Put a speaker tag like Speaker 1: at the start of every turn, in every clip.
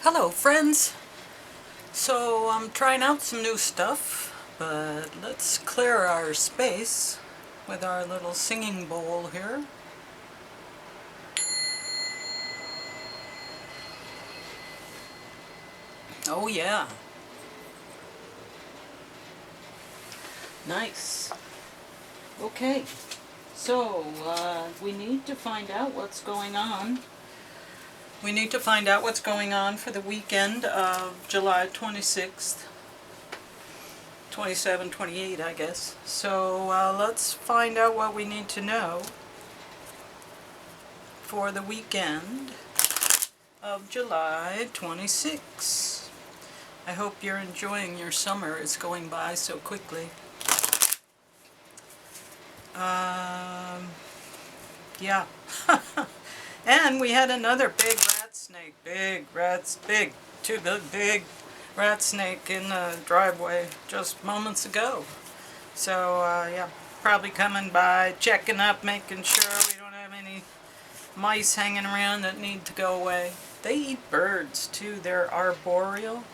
Speaker 1: Hello friends! So I'm trying out some new stuff, but let's clear our space with our little singing bowl here. Oh yeah, nice. Okay, so we need to find out what's going on. We need to find out what's going on for the weekend of July 26th. 27, 28, I guess. So let's find out what we need to know for the weekend of July 26. I hope you're enjoying your summer. It's going by so quickly. Yeah. And we had another big rat snake. Too big rat snake in the driveway just moments ago. So, yeah, probably coming by, checking up, making sure we don't have any mice hanging around that need to go away. They eat birds, too. They're arboreal.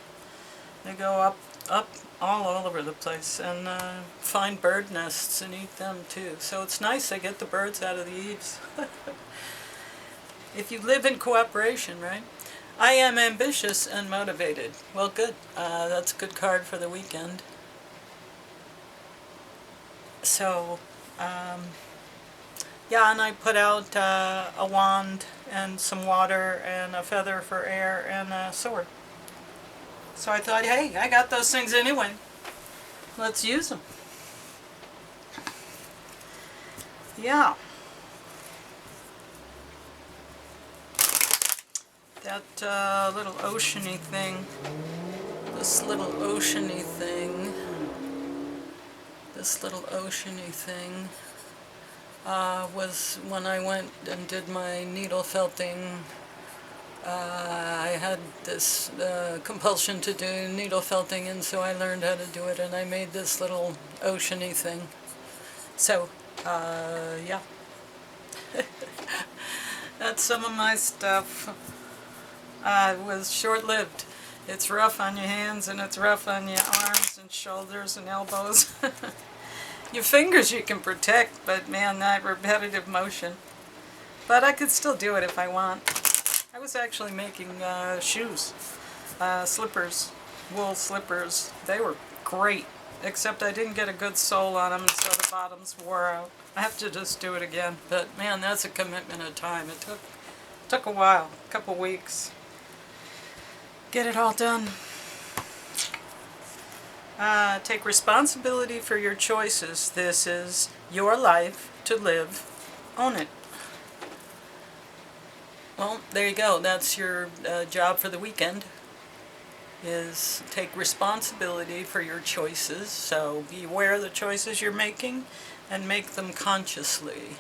Speaker 1: They go up all over the place and find bird nests and eat them, too. So it's nice they get the birds out of the eaves. If you live in cooperation, right? I am ambitious and motivated. Well, good. That's a good card for the weekend. So, yeah, and I put out a wand and some water and a feather for air and a sword. So I thought, hey, I got those things anyway. Let's use them. Yeah. That little oceany thing, this little oceany thing was when I went and did my needle felting. I had this compulsion to do needle felting, and so I learned how to do it, and I made this little oceany thing. So, yeah. That's some of my stuff. It was short-lived. It's rough on your hands and it's rough on your arms and shoulders and elbows. Your fingers you can protect, but man, that repetitive motion. But I could still do it if I want. I was actually making shoes, slippers, wool slippers. They were great, except I didn't get a good sole on them, so the bottoms wore out. I have to just do it again. But man, that's a commitment of time. It took a while, a couple weeks. Get it all done. Take responsibility for your choices. This is your life to live. Own it. Well, there you go. That's your job for the weekend, is take responsibility for your choices. So be aware of the choices you're making and make them consciously.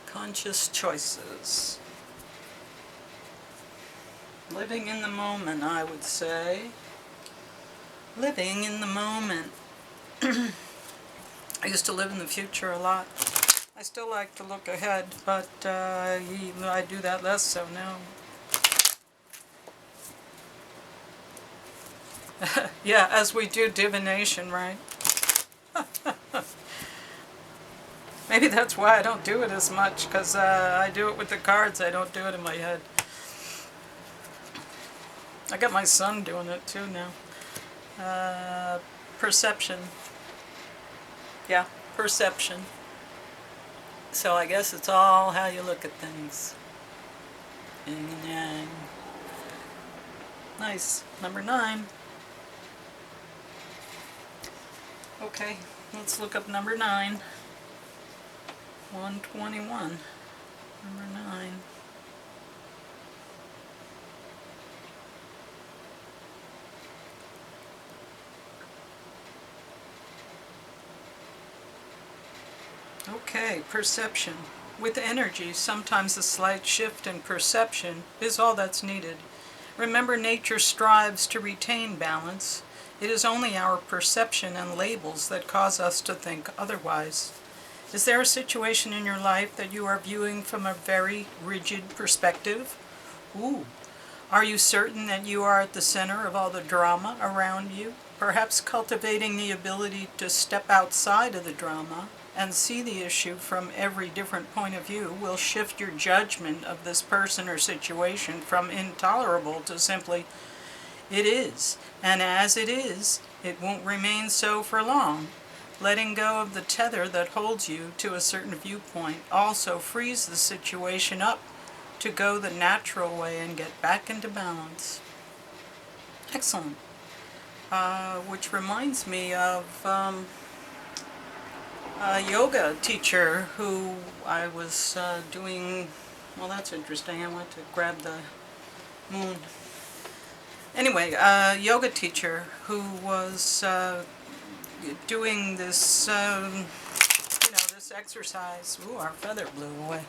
Speaker 1: Conscious choices. Living in the moment, I would say. Living in the moment. I used to live in the future a lot. I still like to look ahead, but I do that less so now. Yeah, as we do divination, right? Maybe that's why I don't do it as much, because I do it with the cards. I don't do it in my head. I got my son doing it too now. Perception. Yeah, perception. So I guess it's all how you look at things. Yin and yang. Nice. Number 9. Okay, let's look up number 9. 121. Number 9. Okay, perception. With energy, sometimes a slight shift in perception is all that's needed. Remember, nature strives to retain balance. It is only our perception and labels that cause us to think otherwise. Is there a situation in your life that you are viewing from a very rigid perspective? Ooh, Are you certain that you are at the center of all the drama around you? Perhaps cultivating the ability to step outside of the drama and see the issue from every different point of view will shift your judgment of this person or situation from intolerable to simply, it is. And as it is, it won't remain so for long. Letting go of the tether that holds you to a certain viewpoint also frees the situation up to go the natural way and get back into balance. Excellent. Which reminds me of a yoga teacher who I was doing. Well, that's interesting. I went to grab the moon. Anyway, a yoga teacher who was doing this, this exercise. Ooh, our feather blew away.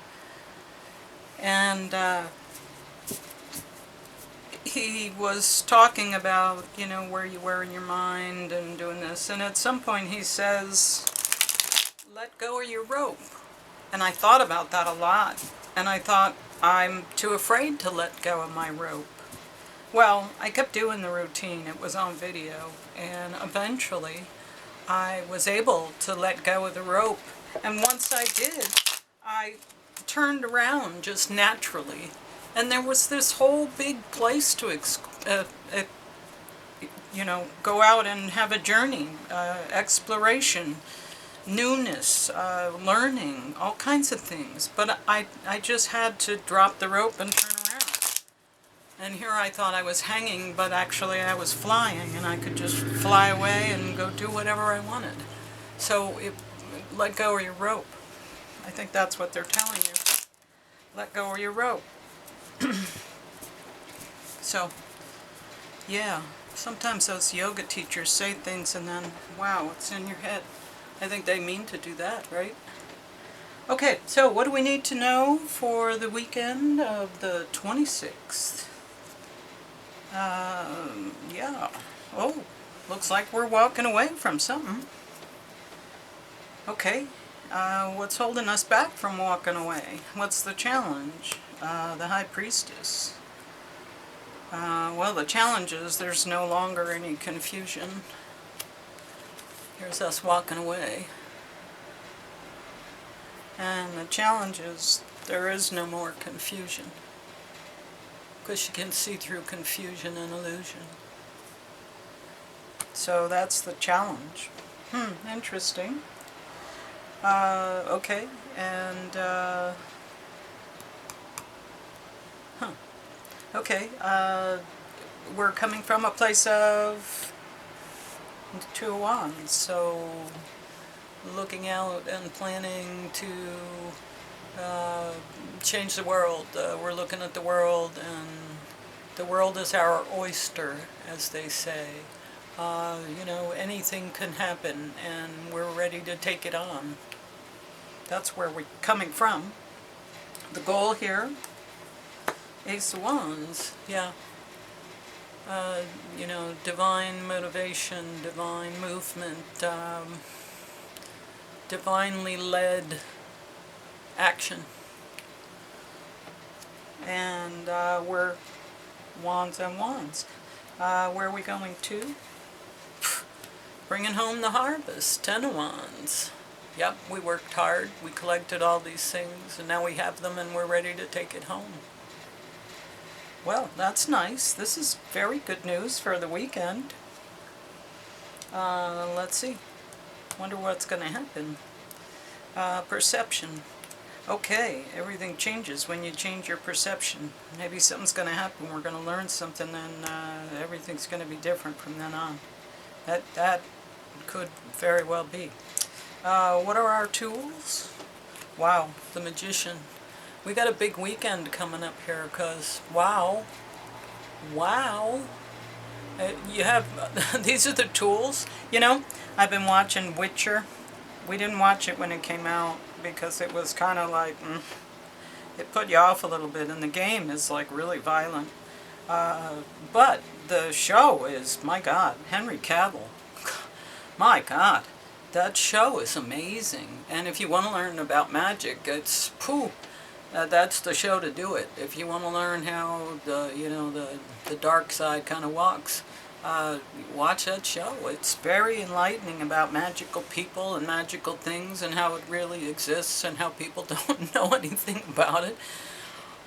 Speaker 1: And he was talking about, where you were in your mind and doing this. And at some point he says, let go of your rope. And I thought about that a lot. And I thought, I'm too afraid to let go of my rope. Well, I kept doing the routine. It was on video. And eventually I was able to let go of the rope. And once I did, I turned around just naturally. And there was this whole big place to go out and have a journey, exploration, newness, learning, all kinds of things. But I just had to drop the rope and turn around. And here I thought I was hanging, but actually I was flying, and I could just fly away and go do whatever I wanted. So let go of your rope. I think that's what they're telling you. Let go of your rope. So, yeah, sometimes those yoga teachers say things and then, wow, it's in your head. I think they mean to do that, right? Okay, so what do we need to know for the weekend of the 26th? Yeah. Oh, looks like we're walking away from something. Okay. What's holding us back from walking away? What's the challenge? The High Priestess. Well, the challenge is there's no longer any confusion. Here's us walking away. And the challenge is there is no more confusion. Because you can see through confusion and illusion. So that's the challenge. Interesting. Okay, and, okay, we're coming from a place of Two of Wands, so looking out and planning to change the world. We're looking at the world, and the world is our oyster, as they say. Anything can happen, and we're ready to take it on. That's where we're coming from. The goal here, Ace of Wands, yeah. Divine motivation, divine movement, divinely led action. And we're Wands and Wands. Where are we going to? Bringing home the harvest, 10 of Wands. Yep, we worked hard, we collected all these things, and now we have them and we're ready to take it home. Well, that's nice. This is very good news for the weekend. Let's see. Wonder what's going to happen. Perception. Okay, everything changes when you change your perception. Maybe something's going to happen. We're going to learn something, and everything's going to be different from then on. That could very well be. What are our tools? Wow, the Magician. We got a big weekend coming up here because, wow, you have, these are the tools. I've been watching Witcher. We didn't watch it when it came out because it was kind of like, it put you off a little bit, and the game is like really violent. But the show is, my God, Henry Cavill. My God, that show is amazing. And if you want to learn about magic, it's, That's the show to do it. If you want to learn how the dark side kind of walks, watch that show. It's very enlightening about magical people and magical things and how it really exists and how people don't know anything about it.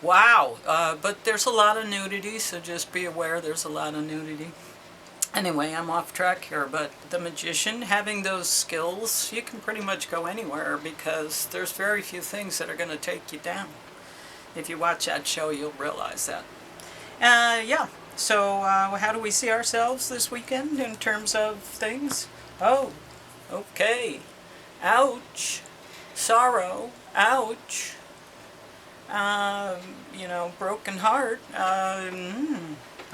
Speaker 1: Wow, but there's a lot of nudity, so just be aware there's a lot of nudity. Anyway, I'm off track here, but the magician, having those skills, you can pretty much go anywhere because there's very few things that are going to take you down. If you watch that show, you'll realize that. Yeah, so how do we see ourselves this weekend in terms of things? Oh, okay. Ouch. Sorrow. Ouch. Broken heart.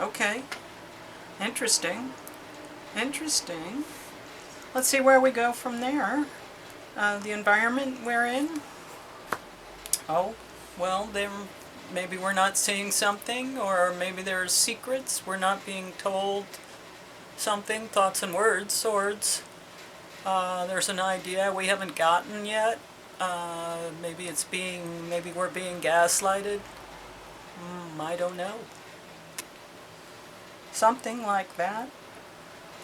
Speaker 1: Okay. Interesting. Interesting. Let's see where we go from there. The environment we're in. Oh, well, maybe we're not seeing something, or maybe there's secrets. We're not being told something. Thoughts and words, swords. There's an idea we haven't gotten yet. Maybe we're being gaslighted. I don't know. Something like that.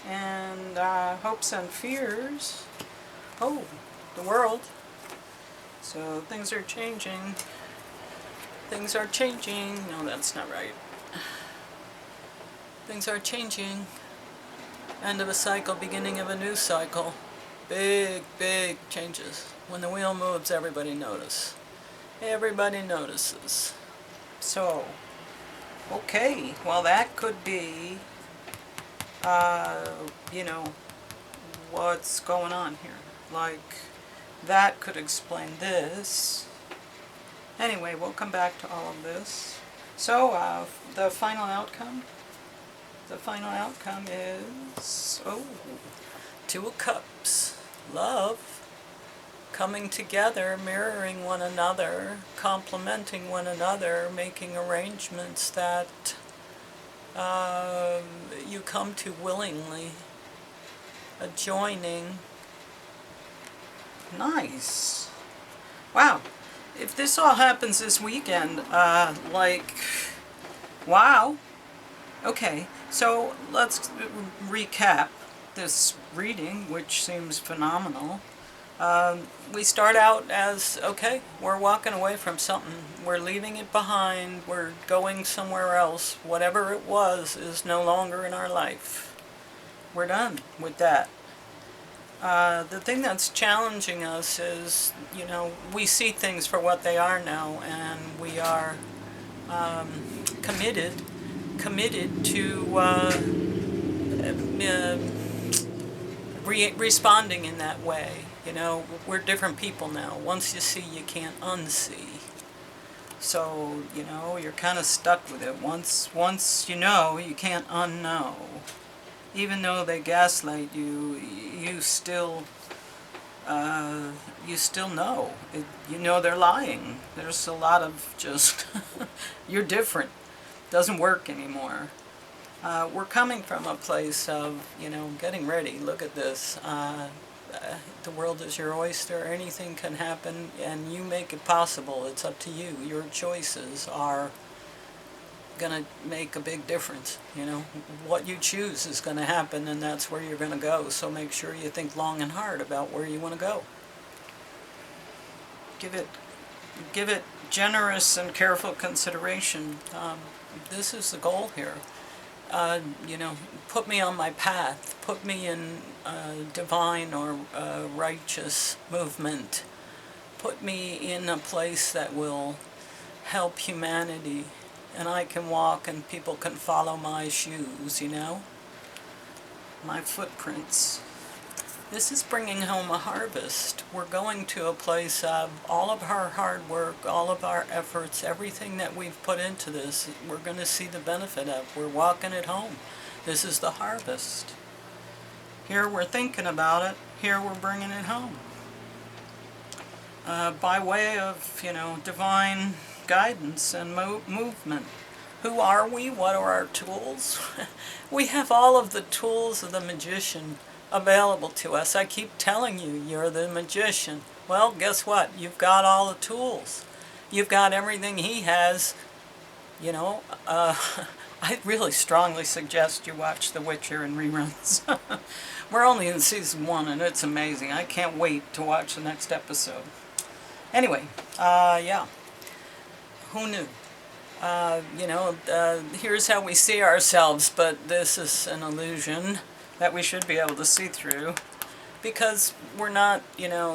Speaker 1: And hopes and fears. Oh, the world. So things are changing. Things are changing. No, that's not right. Things are changing. End of a cycle, beginning of a new cycle. Big, big changes. When the wheel moves, everybody notices. Everybody notices. So, okay, well that could be, what's going on here. Like, that could explain this. Anyway, we'll come back to all of this. So, the final outcome? The final outcome is, Two of Cups. Love. Coming together, mirroring one another, complementing one another, making arrangements that you come to willingly. A joining. Nice. Wow. If this all happens this weekend, wow. Okay, so let's recap this reading, which seems phenomenal. We start out as, okay, we're walking away from something. We're leaving it behind. We're going somewhere else. Whatever it was is no longer in our life. We're done with that. The thing that's challenging us is, we see things for what they are now, and we are committed to responding in that way. We're different people now. Once you see, you can't unsee. So, you're kind of stuck with it. Once you know, you can't unknow. Even though they gaslight you, you still know. They're lying. There's a lot of just, you're different. Doesn't work anymore. We're coming from a place of, getting ready. Look at this. The world is your oyster. Anything can happen, and you make it possible. It's up to you. Your choices are going to make a big difference. What you choose is going to happen, and that's where you're going to go. So make sure you think long and hard about where you want to go. Give it generous and careful consideration. This is the goal here. Put me on my path. Put me in divine or righteous movement. Put me in a place that will help humanity, and I can walk and people can follow my shoes, my footprints. This is bringing home a harvest. We're going to a place of all of our hard work, all of our efforts, everything that we've put into this, we're going to see the benefit of. We're walking it home. This is the harvest. Here we're thinking about it. Here we're bringing it home. By way of, divine guidance and movement. Who are we? What are our tools? We have all of the tools of the magician available to us. I keep telling you, you're the magician. Well, guess what? You've got all the tools. you've got everything he has, you know. I really strongly suggest you watch The Witcher in reruns. We're only in season 1 and it's amazing. I can't wait to watch the next episode. Anyway, yeah. Who knew? Here's how we see ourselves, but this is an illusion that we should be able to see through, because we're not,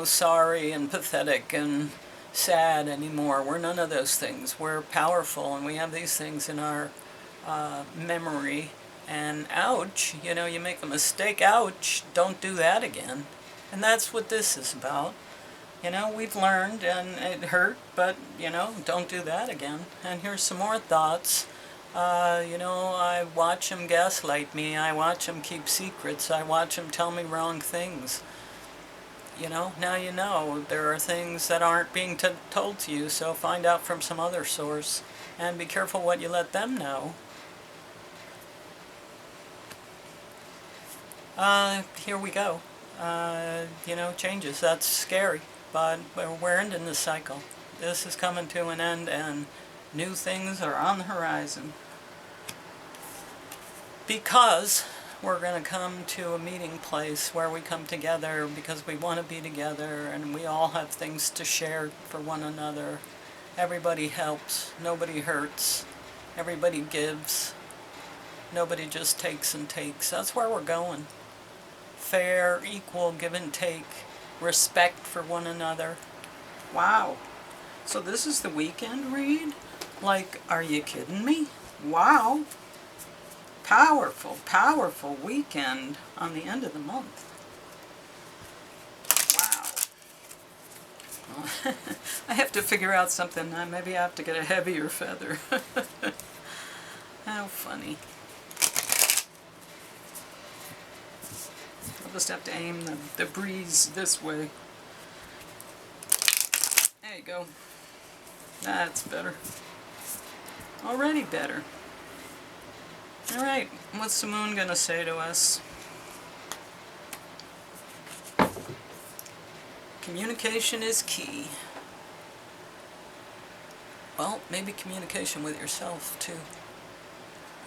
Speaker 1: sorry and pathetic and sad anymore. We're none of those things. We're powerful, and we have these things in our memory. And ouch, you make a mistake, ouch, don't do that again. And that's what this is about. We've learned, and it hurt, but, don't do that again. And here's some more thoughts. I watch them gaslight me. I watch them keep secrets. I watch them tell me wrong things. Now you know there are things that aren't being told to you, so find out from some other source. And be careful what you let them know. Here we go. Changes. That's scary. But we're ending this cycle. This is coming to an end, and new things are on the horizon. Because we're going to come to a meeting place where we come together because we want to be together, and we all have things to share for one another. Everybody helps. Nobody hurts. Everybody gives. Nobody just takes and takes. That's where we're going. Fair, equal, give and take. Respect for one another. Wow. So this is the weekend read? Like, are you kidding me? Wow. Powerful, powerful weekend on the end of the month. Wow. I have to figure out something. Maybe I have to get a heavier feather. How funny. I'll just have to aim the breeze this way. There you go. That's better. Already better. Alright, what's the moon going to say to us? Communication is key. Well, maybe communication with yourself too.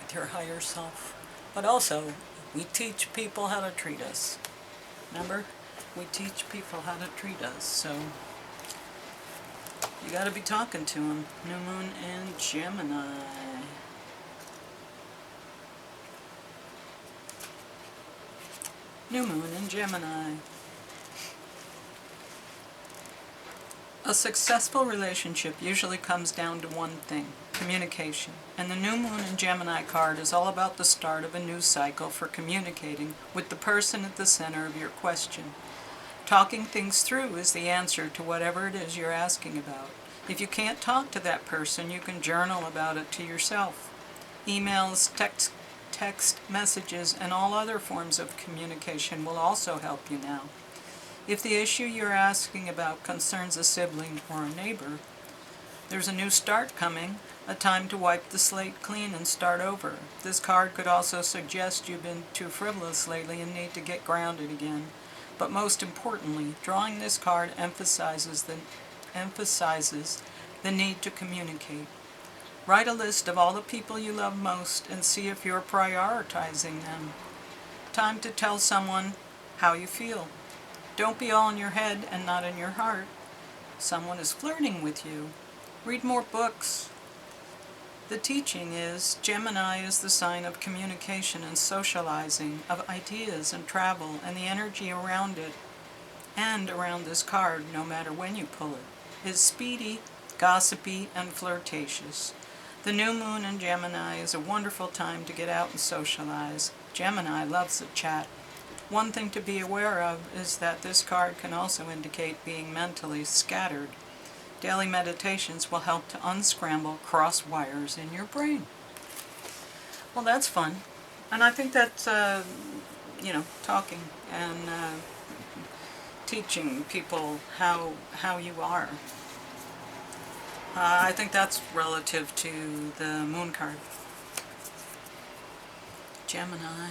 Speaker 1: With your higher self. But also, we teach people how to treat us. Remember? We teach people how to treat us, so you gotta be talking to them. New moon in Gemini. New moon in Gemini. A successful relationship usually comes down to one thing: communication. And the new moon in Gemini card is all about the start of a new cycle for communicating with the person at the center of your question. Talking things through is the answer to whatever it is you're asking about. If you can't talk to that person, you can journal about it to yourself. Emails, text messages, and all other forms of communication will also help you now. If the issue you're asking about concerns a sibling or a neighbor, there's a new start coming, a time to wipe the slate clean and start over. This card could also suggest you've been too frivolous lately and need to get grounded again. But most importantly, drawing this card emphasizes the need to communicate. Write a list of all the people you love most and see if you're prioritizing them. Time to tell someone how you feel. Don't be all in your head and not in your heart. Someone is flirting with you. Read more books. The teaching is Gemini is the sign of communication and socializing, of ideas and travel, and the energy around it, and around this card, no matter when you pull it, is speedy, gossipy, and flirtatious. The new moon in Gemini is a wonderful time to get out and socialize. Gemini loves a chat. One thing to be aware of is that this card can also indicate being mentally scattered. Daily meditations will help to unscramble cross wires in your brain. Well, that's fun. And I think that, talking and teaching people how you are. I think that's relative to the moon card. Gemini.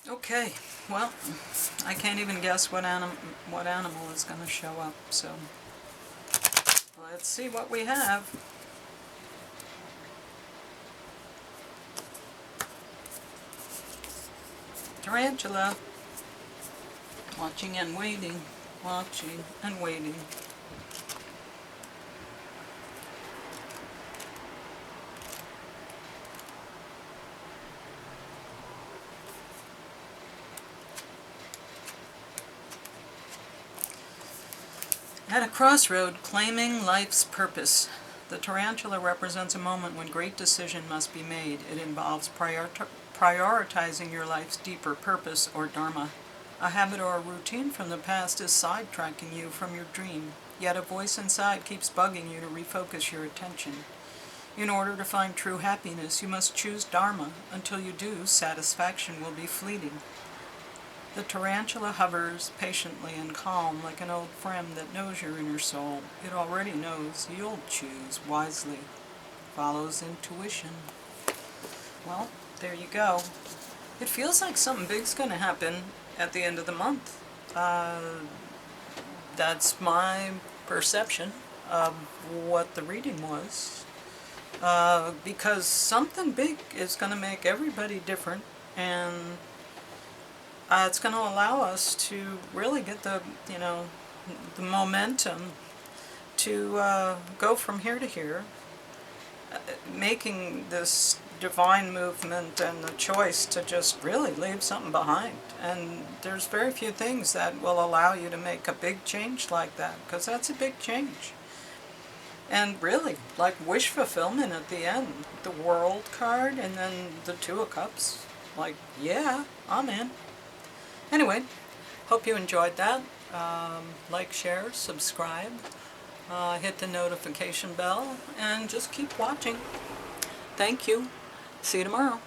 Speaker 1: Okay, well, I can't even guess what animal is going to show up, so let's see what we have. Tarantula. Watching and waiting, watching and waiting. At a crossroad, claiming life's purpose. The tarantula represents a moment when great decision must be made. It involves prioritizing your life's deeper purpose or dharma. A habit or a routine from the past is sidetracking you from your dream, yet a voice inside keeps bugging you to refocus your attention. In order to find true happiness, you must choose dharma. Until you do, satisfaction will be fleeting. The tarantula hovers patiently and calm like an old friend that knows your inner soul. It already knows you'll choose wisely. Follows intuition. Well, there you go. It feels like something big's going to happen at the end of the month. That's my perception of what the reading was. Because something big is going to make everybody different, and it's going to allow us to really get the momentum to go from here to here, making this divine movement and the choice to just really leave something behind. And there's very few things that will allow you to make a big change like that, because that's a big change. And really, like wish fulfillment at the end. The World card and then the Two of Cups. Like, yeah, I'm in. Anyway, hope you enjoyed that. Like, share, subscribe, hit the notification bell, and just keep watching. Thank you. See you tomorrow.